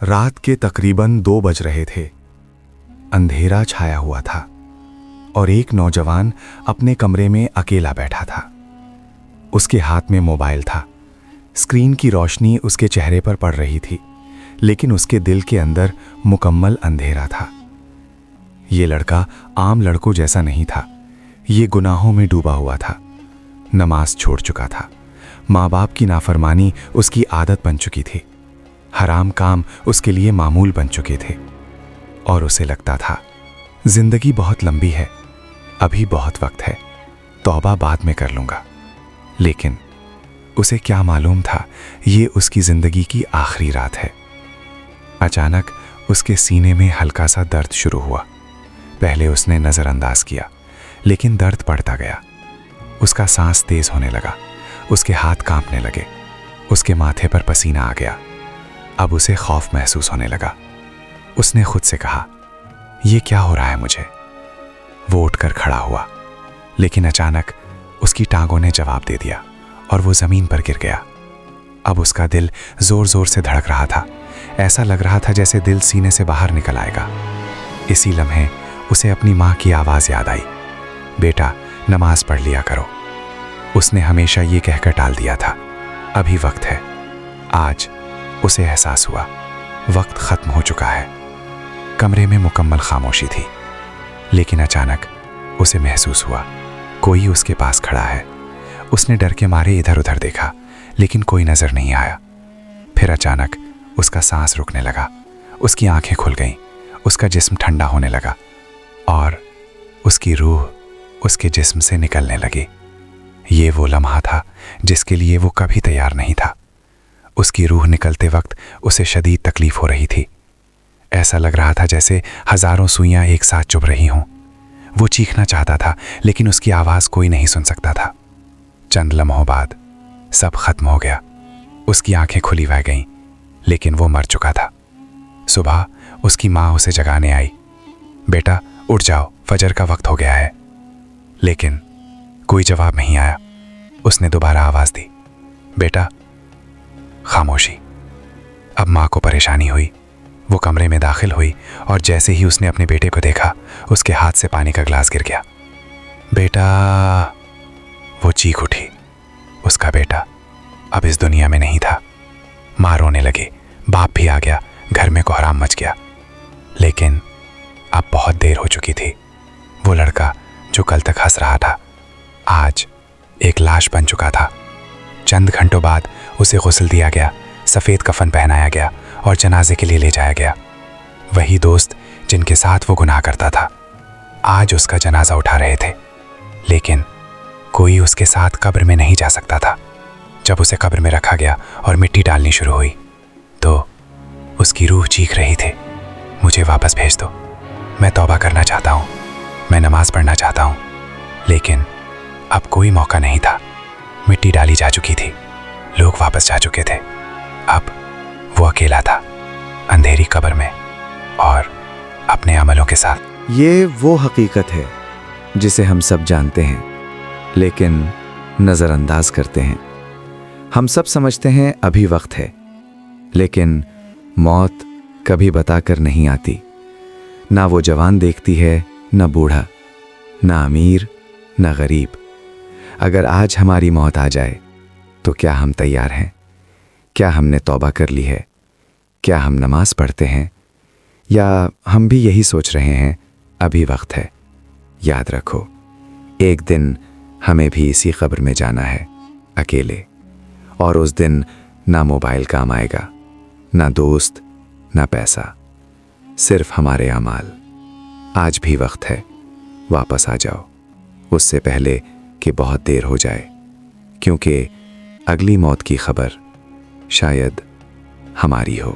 रात के तकरीबन 2 बज रहे थे। अंधेरा छाया हुआ था और एक नौजवान अपने कमरे में अकेला बैठा था। उसके हाथ में मोबाइल था। स्क्रीन की रोशनी उसके चेहरे पर पड़ रही थी, लेकिन उसके दिल के अंदर मुकम्मल अंधेरा था। ये लड़का आम लड़कों जैसा नहीं था। ये गुनाहों में डूबा हुआ था। नमाज छोड़ चुका था। माँ बाप की नाफरमानी उसकी आदत बन चुकी थी। हराम काम उसके लिए मामूल बन चुके थे और उसे लगता था जिंदगी बहुत लंबी है, अभी बहुत वक्त है, तौबा बाद में कर लूंगा। लेकिन उसे क्या मालूम था ये उसकी जिंदगी की आखिरी रात है। अचानक उसके सीने में हल्का सा दर्द शुरू हुआ। पहले उसने नजरअंदाज किया, लेकिन दर्द बढ़ता गया। उसका सांस तेज होने लगा, उसके हाथ कांपने लगे, उसके माथे पर पसीना आ गया। अब उसे खौफ महसूस होने लगा। उसने खुद से कहा, यह क्या हो रहा है मुझे? वो उठकर खड़ा हुआ, लेकिन अचानक उसकी टांगों ने जवाब दे दिया और वो जमीन पर गिर गया। अब उसका दिल जोर जोर से धड़क रहा था। ऐसा लग रहा था जैसे दिल सीने से बाहर निकल आएगा। इसी लम्हे उसे अपनी माँ की आवाज याद आई, बेटा नमाज पढ़ लिया करो। उसने हमेशा ये कहकर टाल दिया था, अभी वक्त है। आज उसे एहसास हुआ वक्त खत्म हो चुका है। कमरे में मुकम्मल खामोशी थी, लेकिन अचानक उसे महसूस हुआ कोई उसके पास खड़ा है। उसने डर के मारे इधर उधर देखा, लेकिन कोई नजर नहीं आया। फिर अचानक उसका सांस रुकने लगा, उसकी आंखें खुल गईं, उसका जिस्म ठंडा होने लगा और उसकी रूह उसके जिस्म से निकलने लगी। ये वो लम्हा था जिसके लिए वो कभी तैयार नहीं था। उसकी रूह निकलते वक्त उसे शदीद तकलीफ हो रही थी। ऐसा लग रहा था जैसे हजारों सुइयां एक साथ चुभ रही हों। वो चीखना चाहता था, लेकिन उसकी आवाज कोई नहीं सुन सकता था। चंद लम्हों बाद सब खत्म हो गया। उसकी आंखें खुली रह गईं, लेकिन वो मर चुका था। सुबह उसकी माँ उसे जगाने आई, बेटा उठ जाओ, फजर का वक्त हो गया है। लेकिन कोई जवाब नहीं आया। उसने दोबारा आवाज दी, बेटा। खामोशी। अब माँ को परेशानी हुई। वो कमरे में दाखिल हुई और जैसे ही उसने अपने बेटे को देखा, उसके हाथ से पानी का गिलास गिर गया। बेटा, वो चीख उठी। उसका बेटा अब इस दुनिया में नहीं था। माँ रोने लगी, बाप भी आ गया, घर में कोहराम मच गया। लेकिन अब बहुत देर हो चुकी थी। वो लड़का जो कल तक हंस रहा था, आज एक लाश बन चुका था। चंद घंटों बाद उसे गुस्ल दिया गया, सफ़ेद कफन पहनाया गया और जनाजे के लिए ले जाया गया। वही दोस्त जिनके साथ वो गुनाह करता था, आज उसका जनाजा उठा रहे थे। लेकिन कोई उसके साथ कब्र में नहीं जा सकता था। जब उसे कब्र में रखा गया और मिट्टी डालनी शुरू हुई, तो उसकी रूह चीख रही थी, मुझे वापस भेज दो, मैं तौबा करना चाहता हूँ, मैं नमाज पढ़ना चाहता हूँ। लेकिन अब कोई मौका नहीं था। मिट्टी डाली जा चुकी थी, लोग वापस जा चुके थे। अब वो अकेला था, अंधेरी कब्र में और अपने अमलों के साथ। ये वो हकीकत है जिसे हम सब जानते हैं, लेकिन नज़रअंदाज करते हैं। हम सब समझते हैं अभी वक्त है, लेकिन मौत कभी बताकर नहीं आती। ना वो जवान देखती है, ना बूढ़ा, ना अमीर, ना गरीब। अगर आज हमारी मौत आ जाए तो क्या हम तैयार हैं? क्या हमने तौबा कर ली है? क्या हम नमाज पढ़ते हैं? या हम भी यही सोच रहे हैं अभी वक्त है? याद रखो, एक दिन हमें भी इसी कब्र में जाना है, अकेले। और उस दिन ना मोबाइल काम आएगा, ना दोस्त, ना पैसा, सिर्फ हमारे अमाल। आज भी वक्त है, वापस आ जाओ, उससे पहले कि बहुत देर हो जाए, क्योंकि अगली मौत की खबर शायद हमारी हो।